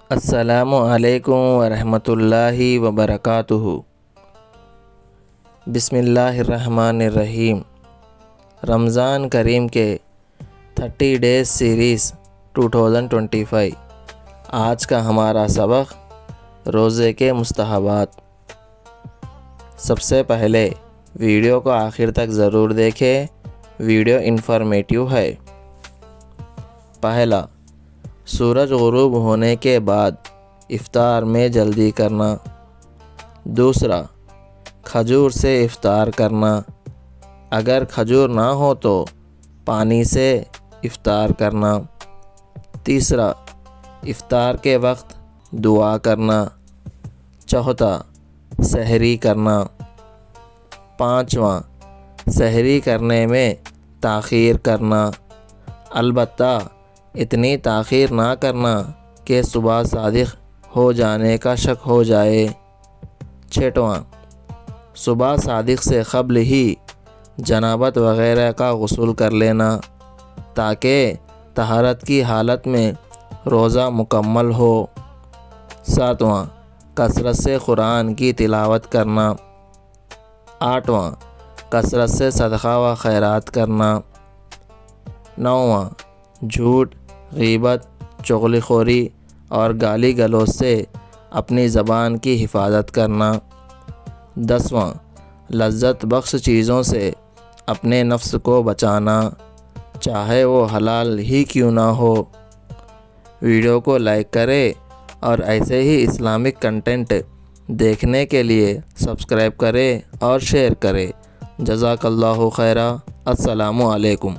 السلام علیکم ورحمۃ اللہ وبرکاتہ۔ بسم اللہ الرحمن الرحیم۔ رمضان کریم کے 30 ڈیز سیریز 2025۔ آج کا ہمارا سبق روزے کے مستحبات۔ سب سے پہلے ویڈیو کو آخر تک ضرور دیکھیں، ویڈیو انفارمیٹیو ہے۔ پہلا، سورج غروب ہونے کے بعد افطار میں جلدی کرنا۔ دوسرا، کھجور سے افطار کرنا، اگر کھجور نہ ہو تو پانی سے افطار کرنا۔ تیسرا، افطار کے وقت دعا کرنا۔ چوتھا، سحری کرنا۔ پانچواں، سحری کرنے میں تاخیر کرنا، البتہ اتنی تاخیر نہ کرنا کہ صبح صادق ہو جانے کا شک ہو جائے۔ چھٹواں، صبح صادق سے قبل ہی جنابت وغیرہ کا غسل کر لینا تاکہ طہارت کی حالت میں روزہ مکمل ہو۔ ساتواں، کثرت سے قرآن کی تلاوت کرنا۔ آٹھواں، کثرت سے صدقہ و خیرات کرنا۔ نوواں، جھوٹ، غیبت، چغلی خوری اور گالی گلوچ سے اپنی زبان کی حفاظت کرنا۔ 10واں، لذت بخش چیزوں سے اپنے نفس کو بچانا، چاہے وہ حلال ہی کیوں نہ ہو۔ ویڈیو کو لائک کریں اور ایسے ہی اسلامک کنٹینٹ دیکھنے کے لیے سبسکرائب کریں اور شیئر کریں۔ جزاک اللہ خیرا۔ السلام علیکم۔